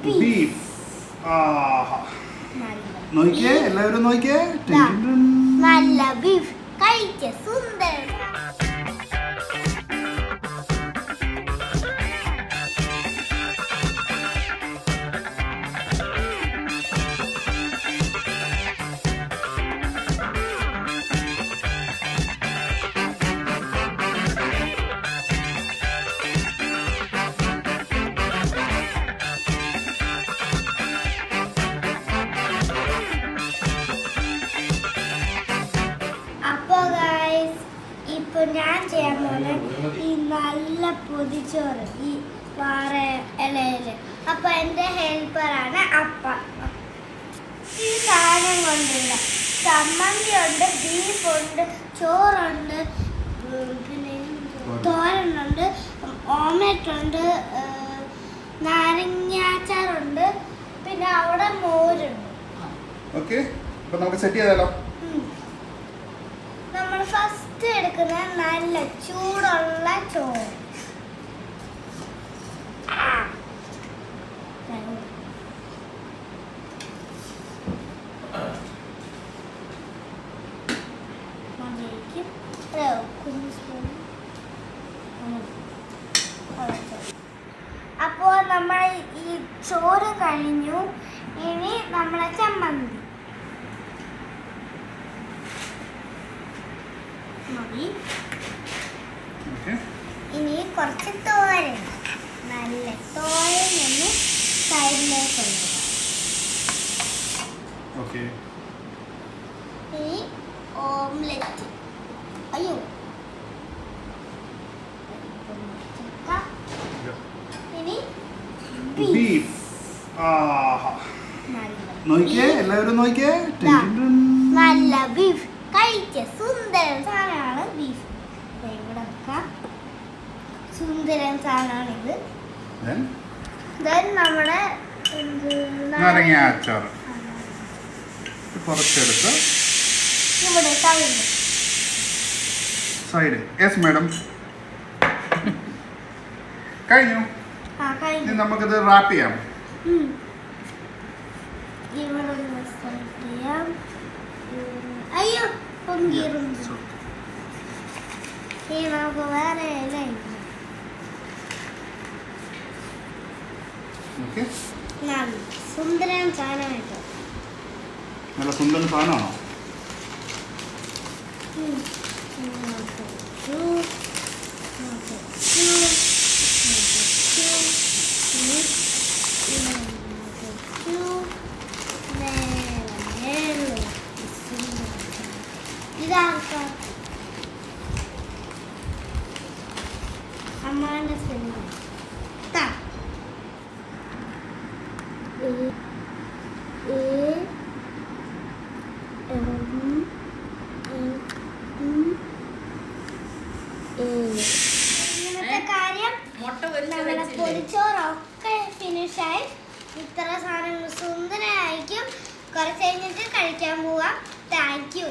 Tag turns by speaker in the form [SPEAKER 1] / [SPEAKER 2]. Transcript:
[SPEAKER 1] Beef. നോക്കിയേ, എല്ലാവരും നോക്കിയേ,
[SPEAKER 2] നല്ല ബീഫ് കഴിച്ച സുന്ദരൻ. ഞാൻ ചെയ്യാൻ പോകുന്നത് ഈ നല്ല പൊതിച്ചോറ് ഈ പാറ ഇലയില്. അപ്പൊ എന്റെ ഹെൽപ്പറാണ് അപ്പ. ഈ സാധനം കൊണ്ടുള്ള ചമ്മന്തി ഉണ്ട്, ബീഫുണ്ട്, ചോറുണ്ട്, പിന്നെ തോരനുണ്ട്, ഓംലെറ്റ് ഉണ്ട്, നാരങ്ങാച്ചാറുണ്ട്, പിന്നെ അവിടെ മോരുണ്ട്.
[SPEAKER 1] ഓക്കേ, അപ്പോൾ നമുക്ക് സെറ്റ് ചെയ്താലോ.
[SPEAKER 2] നമ്മൾ ഫസ്റ്റ് എടുക്കുന്ന നല്ല ചൂടുള്ള ചോറ്. അപ്പോൾ നമ്മൾ ഈ ചോറ് കഴിഞ്ഞു. ഇനി നമ്മളെ ചമ്മന്തി മതി. ഇനി കുറച്ച് തോരൻ, നല്ല തോരൻ ഒന്ന് സൈഡിലേക്ക് കൊണ്ടുപോകാം. ഇനി ഓംലെറ്റ്. അയ്യോ, ഇനി ബീഫ്.
[SPEAKER 1] നോക്കിയേ, എല്ലാവരും നോക്കിയേ,
[SPEAKER 2] നല്ല ബീഫ് കഴിച്ച സുന്ദരൻ സാധനമാണ് ബീഫ്. ഇവിടെ വെക്കാം. സുന്ദരൻ സാധനമാണിത്. നമ്മുടെ
[SPEAKER 1] നാരങ്ങാച്ചാർ കുറച്ചെടുത്ത്
[SPEAKER 2] ഇവിടെ
[SPEAKER 1] സൈഡ്. യെസ് മാഡം, കഴിഞ്ഞു. നമുക്കിത് റാപ്പ് ചെയ്യാം.
[SPEAKER 2] ഇവിടെ ചെയ്യാം. അയ്യോ, പൊങ്ങിയിരുന്നു. ഈ നമുക്ക് വേറെ സുന്ദരൻ സാധനമായിട്ട്.
[SPEAKER 1] നല്ല സുന്ദരൻ സാധനമാണോ?
[SPEAKER 2] അമ്മാന്റെ സിനിമ ഇങ്ങനത്തെ കാര്യം. നമ്മളെ പൊതിച്ചോറൊക്കെ ഫിനിഷായി. ഇത്ര സാധനങ്ങൾ സുന്ദരമായിരിക്കും. കുറച്ച് കഴിഞ്ഞിട്ട് കഴിക്കാൻ പോവാം. Thank you.